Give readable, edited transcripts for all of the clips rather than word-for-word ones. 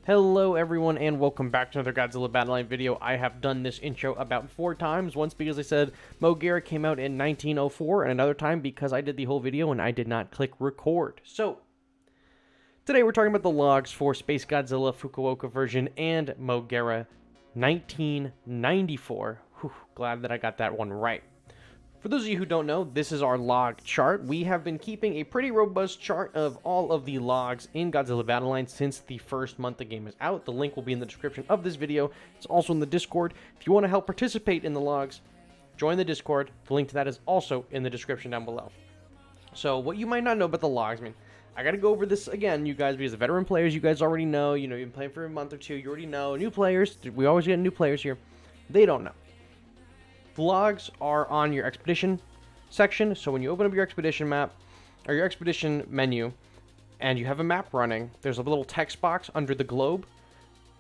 Hello everyone and welcome back to another Godzilla Battleline video. I have done this intro about 4 times, once because I said Moguera came out in 1904, and another time because I did the whole video and I did not click record. So, today we're talking about the logs for Spacegodzilla Fukuoka version and Moguera 1994. Whew, glad that I got that one right. For those of you who don't know, this is our log chart. We have been keeping a pretty robust chart of all of the logs in Godzilla Battleline since the first month the game is out. The link will be in the description of this video. It's also in the Discord. If you want to help participate in the logs, join the Discord. The link to that is also in the description down below. So what you might not know about the logs, I got to go over this again, you guys, because the veteran players, you guys already know. You've been playing for a month or two. You already know. New players, we always get new players here. They don't know. The logs are on your expedition section, so when you open up your expedition map, or your expedition menu, and you have a map running, there's a little text box under the globe.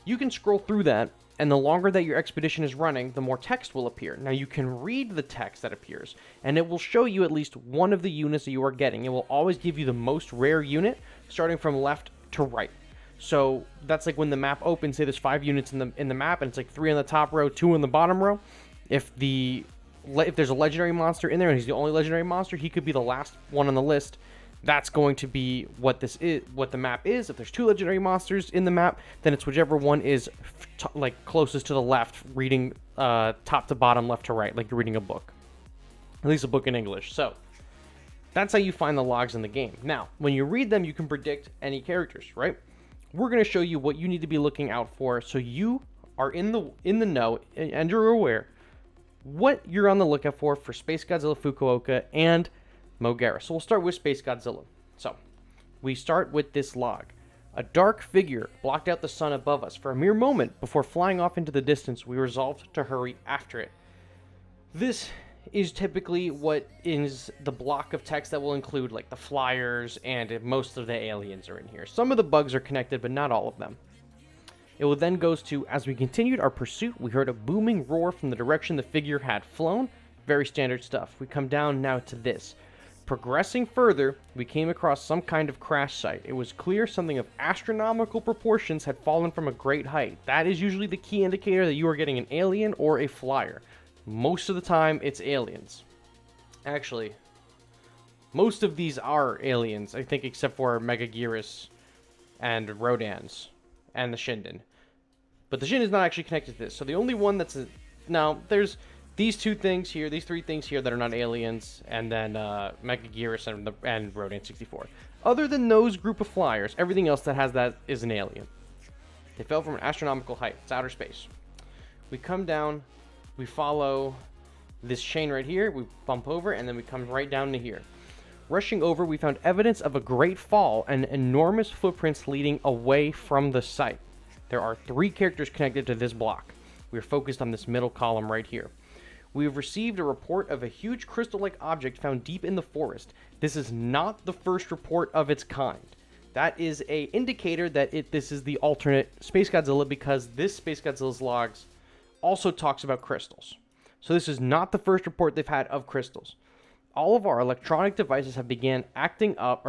You can scroll through that, and the longer that your expedition is running, the more text will appear. Now you can read the text that appears, and it will show you at least one of the units that you are getting. It will always give you the most rare unit, starting from left to right. So that's like when the map opens, say there's 5 units in the map, and it's like 3 on the top row, 2 in the bottom row. If there's a legendary monster in there and he's the only legendary monster, he could be the last one on the list. That's going to be what this is, what the map is. If there's 2 legendary monsters in the map, then it's whichever one is like closest to the left, reading top to bottom, left to right, like you're reading a book. At least a book in English. So that's how you find the logs in the game. Now, when you read them, you can predict any characters, right? We're going to show you what you need to be looking out for, so you are in the know and you're aware what you're on the lookout for Spacegodzilla Fukuoka and Moguera. So we'll start with Spacegodzilla. So we start with this log. A dark figure blocked out the sun above us for a mere moment before flying off into the distance. We resolved to hurry after it. This is typically what is the block of text that will include like the flyers, and most of the aliens are in here. Some of the bugs are connected, but not all of them. It will then goes to, as we continued our pursuit, we heard a booming roar from the direction the figure had flown. Very standard stuff. We come down now to this. Progressing further, we came across some kind of crash site. It was clear something of astronomical proportions had fallen from a great height. That is usually the key indicator that you are getting an alien or a flyer. Most of the time, it's aliens. Actually, most of these are aliens, I think, except for Megaguirus and Rodans and the Shinden. But the Shinden is not actually connected to this. So the only one that's... Now, there's these 2 things here, these 3 things here that are not aliens, and then Megaguirus and Rodan 64. Other than those group of flyers, everything else that has that is an alien. They fell from an astronomical height. It's outer space. We come down, we follow this chain right here, we bump over, and then we come right down to here. Rushing over, we found evidence of a great fall and enormous footprints leading away from the site. There are 3 characters connected to this block. We are focused on this middle column right here. We have received a report of a huge crystal-like object found deep in the forest. This is not the first report of its kind. That is an indicator that this is the alternate Spacegodzilla, because this Spacegodzilla's logs also talks about crystals. So this is not the first report they've had of crystals. All of our electronic devices have begun acting up.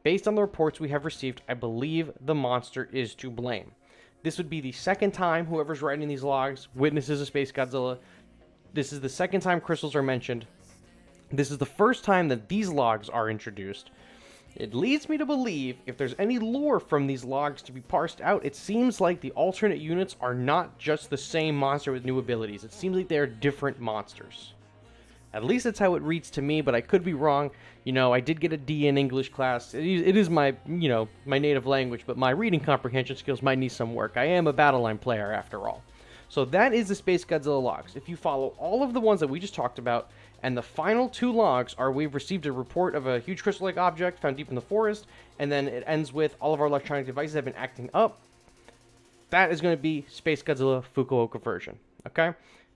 Based on the reports we have received, I believe the monster is to blame. This would be the second time whoever's writing these logs witnesses a Spacegodzilla. This is the second time crystals are mentioned. This is the first time that these logs are introduced. It leads me to believe, if there's any lore from these logs to be parsed out, it seems like the alternate units are not just the same monster with new abilities. It seems like they're different monsters. At least that's how it reads to me, but I could be wrong. I did get a D in English class. It is my, my native language, but my reading comprehension skills might need some work. I am a Battleline player after all. So that is the Spacegodzilla logs. If you follow all of the ones that we just talked about, and the final 2 logs are we've received a report of a huge crystal-like object found deep in the forest, and then it ends with all of our electronic devices have been acting up. That is going to be Spacegodzilla Fukuoka version, okay?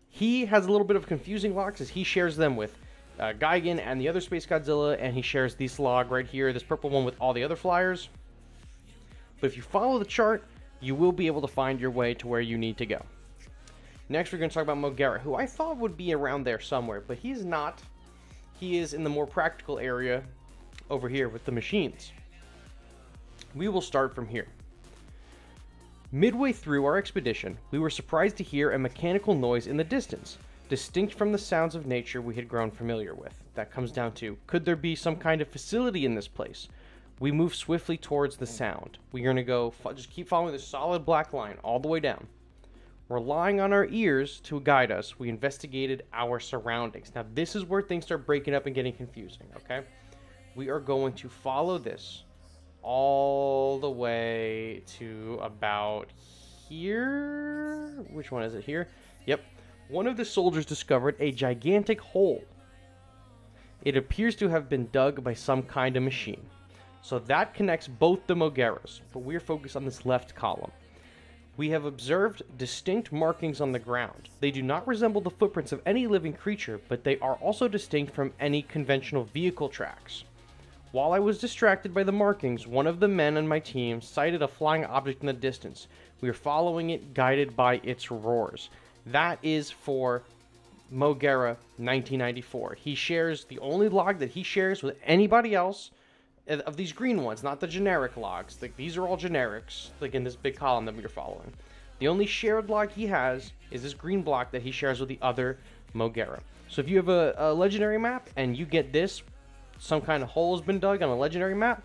He has a little bit of confusing logs as he shares them with Gigan and the other Spacegodzilla, and he shares this log right here, this purple one, with all the other flyers. But if you follow the chart, you will be able to find your way to where you need to go. Next, we're going to talk about Moguera, who I thought would be around there somewhere, but he's not. He is in the more practical area over here with the machines. We will start from here. Midway through our expedition, we were surprised to hear a mechanical noise in the distance, distinct from the sounds of nature we had grown familiar with. That comes down to, could there be some kind of facility in this place? We moved swiftly towards the sound. We're going to go, just keep following this solid black line all the way down. Relying on our ears to guide us, we investigated our surroundings. Now, this is where things start breaking up and getting confusing, okay? We are going to follow this all the way to about here. Which one is it here? Yep. One of the soldiers discovered a gigantic hole. It appears to have been dug by some kind of machine. So that connects both the Mogueras, but we're focused on this left column. We have observed distinct markings on the ground. They do not resemble the footprints of any living creature, but they are also distinct from any conventional vehicle tracks. While I was distracted by the markings, one of the men on my team sighted a flying object in the distance. We are following it, guided by its roars. That is for Moguera 1994. He shares the only log that he shares with anybody else of these green ones, not the generic logs. These are all generics, like in this big column that we're following. The only shared log he has is this green block that he shares with the other Moguera. So if you have a legendary map and you get this, some kind of hole has been dug on a legendary map,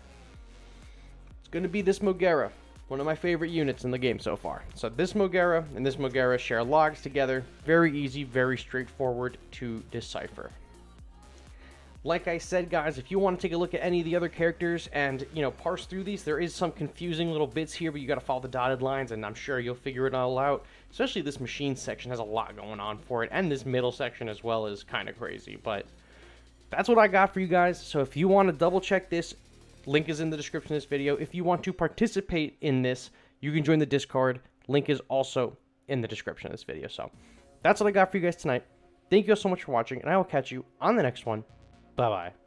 it's going to be this Moguera, one of my favorite units in the game so far. So this Moguera and this Moguera share logs together. Very easy, very straightforward to decipher. Like I said, guys, if you want to take a look at any of the other characters and, parse through these, there is some confusing little bits here, but you got to follow the dotted lines, and I'm sure you'll figure it all out. Especially this machine section has a lot going on for it, and this middle section as well is kind of crazy, but that's what I got for you guys. So if you want to double check this, link is in the description of this video. If you want to participate in this, you can join the Discord. Link is also in the description of this video. So that's what I got for you guys tonight. Thank you all so much for watching, and I will catch you on the next one. Bye-bye.